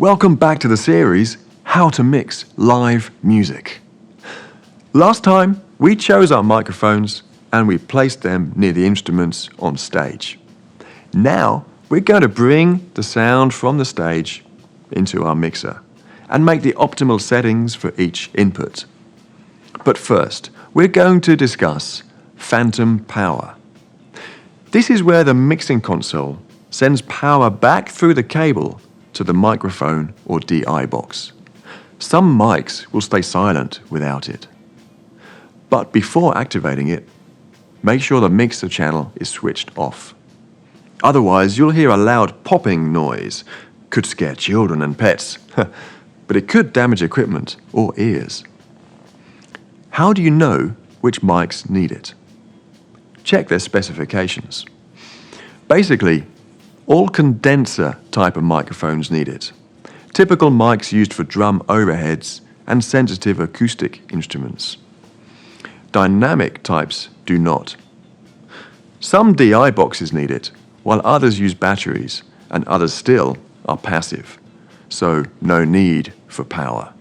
Welcome back to the series, How to Mix Live Music. Last time, we chose our microphones and we placed them near the instruments on stage. Now, we're going to bring the sound from the stage into our mixer and make the optimal settings for each input. But first, we're going to discuss phantom power. This is where the mixing console sends power back through the cable to the microphone or DI box. Some mics will stay silent without it. But before activating it, make sure the mixer channel is switched off. Otherwise, you'll hear a loud popping noise. Could scare children and pets, but it could damage equipment or ears. How do you know which mics need it? Check their specifications. Basically, all condenser type of microphones need it. Typical mics used for drum overheads and sensitive acoustic instruments. Dynamic types do not. Some DI boxes need it, while others use batteries, and others still are passive, so no need for power.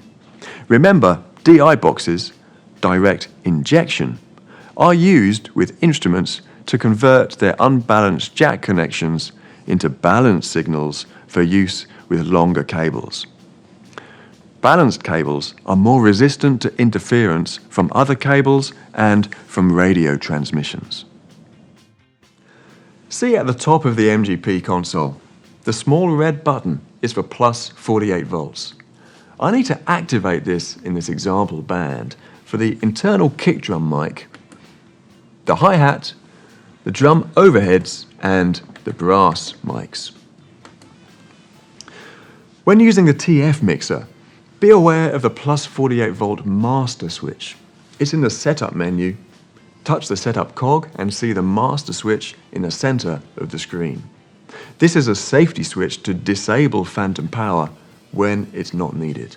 Remember, DI boxes, direct injection, are used with instruments to convert their unbalanced jack connections into balanced signals for use with longer cables. Balanced cables are more resistant to interference from other cables and from radio transmissions. See at the top of the MGP console, the small red button is for plus 48 volts. I need to activate this in this example band for the internal kick drum mic, the hi-hat, the drum overheads, and the brass mics. When using the TF mixer, be aware of the plus 48 volt master switch. It's in the setup menu. Touch the setup cog and see the master switch in the center of the screen. This is a safety switch to disable phantom power when it's not needed.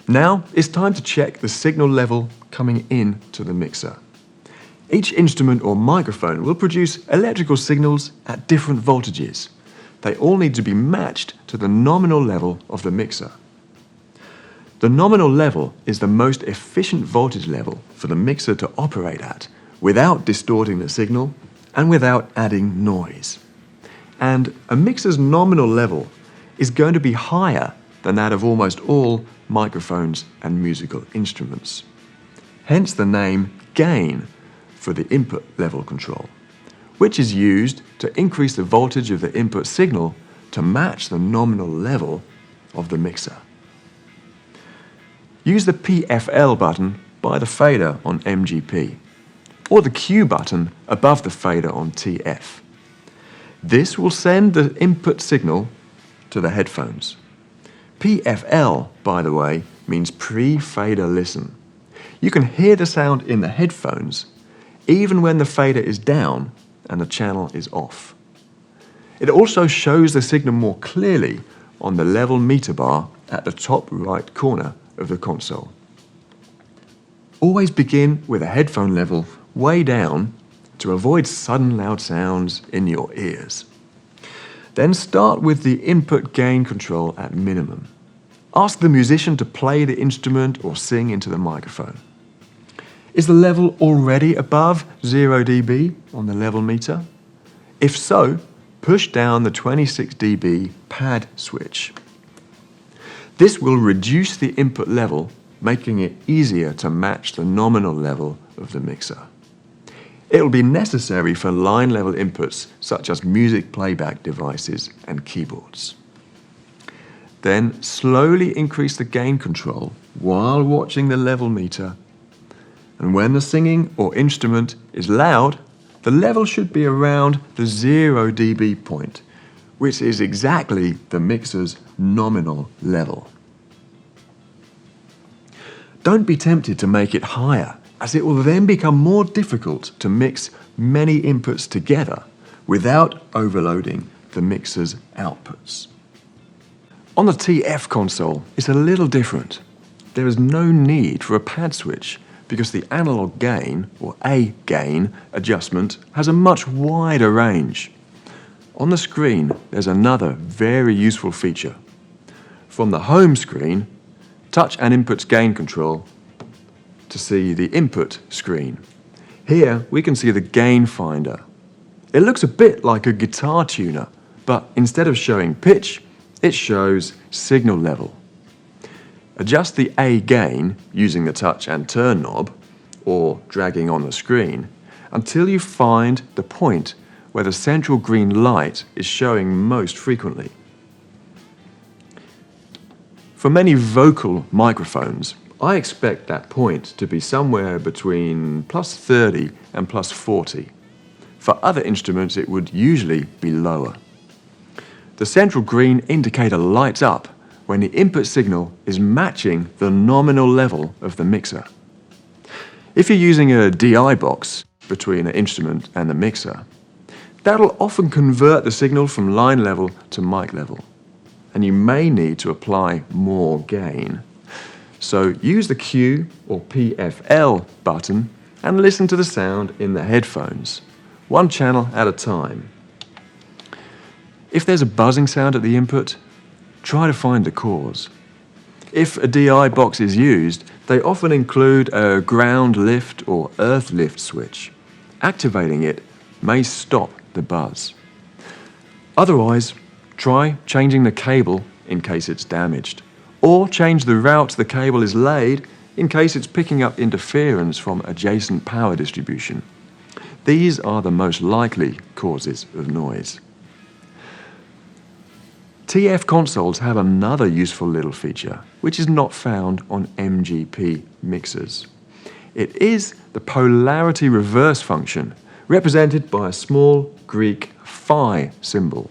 Now it's time to check the signal level coming in to the mixer. Each instrument or microphone will produce electrical signals at different voltages. They all need to be matched to the nominal level of the mixer. The nominal level is the most efficient voltage level for the mixer to operate at without distorting the signal and without adding noise. And a mixer's nominal level is going to be higher than that of almost all microphones and musical instruments. Hence the name gain for the input level control, which is used to increase the voltage of the input signal to match the nominal level of the mixer. Use the PFL button by the fader on MGP, or the Q button above the fader on TF. This will send the input signal to the headphones. PFL, by the way, means pre-fader listen. You can hear the sound in the headphones even when the fader is down and the channel is off. It also shows the signal more clearly on the level meter bar at the top right corner of the console. Always begin with a headphone level way down to avoid sudden loud sounds in your ears. Then start with the input gain control at minimum. Ask the musician to play the instrument or sing into the microphone. Is the level already above 0 dB on the level meter? If so, push down the 26 dB pad switch. This will reduce the input level, making it easier to match the nominal level of the mixer. It will be necessary for line level inputs such as music playback devices and keyboards. Then slowly increase the gain control while watching the level meter. And when the singing or instrument is loud, the level should be around the 0 dB point, which is exactly the mixer's nominal level. Don't be tempted to make it higher, as it will then become more difficult to mix many inputs together without overloading the mixer's outputs. On the TF console, it's a little different. There is no need for a pad switch because the analog gain, or A gain, adjustment has a much wider range. On the screen, there's another very useful feature, From the home screen, touch and input's gain control to see the input screen. Here we can see the gain finder. It looks a bit like a guitar tuner, but instead of showing pitch, it shows signal level. Adjust the A gain using the touch and turn knob, or dragging on the screen, until you find the point where the central green light is showing most frequently. For many vocal microphones, I expect that point to be somewhere between +30 and +40. For other instruments, it would usually be lower. The central green indicator lights up when the input signal is matching the nominal level of the mixer. If you're using a DI box between an instrument and the mixer, that'll often convert the signal from line level to mic level, and you may need to apply more gain. So use the Q or PFL button and listen to the sound in the headphones, one channel at a time. If there's a buzzing sound at the input, try to find the cause. If a DI box is used, they often include a ground lift or earth lift switch. Activating it may stop the buzz. Otherwise, try changing the cable in case it's damaged, or change the route the cable is laid in case it's picking up interference from adjacent power distribution. These are the most likely causes of noise. TF consoles have another useful little feature, which is not found on MGP mixers. It is the polarity reverse function, represented by a small Greek phi symbol.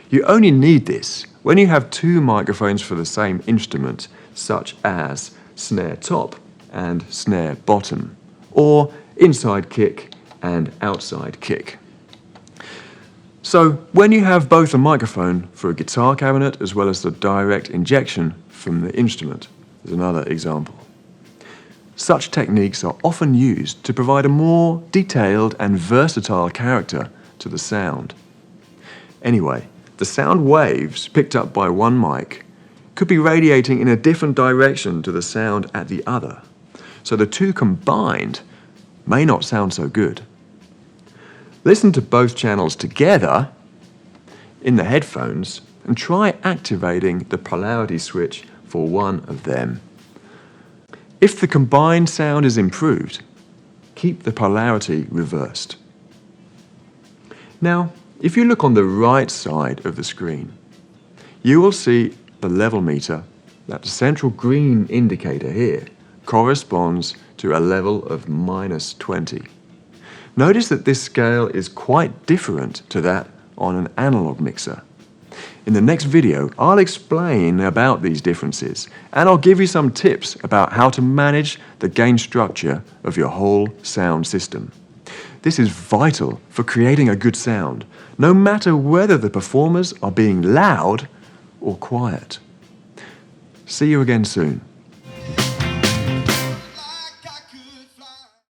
You only need this when you have two microphones for the same instrument, such as snare top and snare bottom, or inside kick and outside kick. So when you have both a microphone for a guitar cabinet as well as the direct injection from the instrument, is another example. Such techniques are often used to provide a more detailed and versatile character to the sound. Anyway, the sound waves picked up by one mic could be radiating in a different direction to the sound at the other, so the two combined may not sound so good. Listen to both channels together in the headphones and try activating the polarity switch for one of them. If the combined sound is improved, keep the polarity reversed. Now, if you look on the right side of the screen, you will see the level meter, that the central green indicator here, corresponds to a level of -20. Notice that this scale is quite different to that on an analog mixer. In the next video, I'll explain about these differences, and I'll give you some tips about how to manage the gain structure of your whole sound system. This is vital for creating a good sound, no matter whether the performers are being loud or quiet. See you again soon.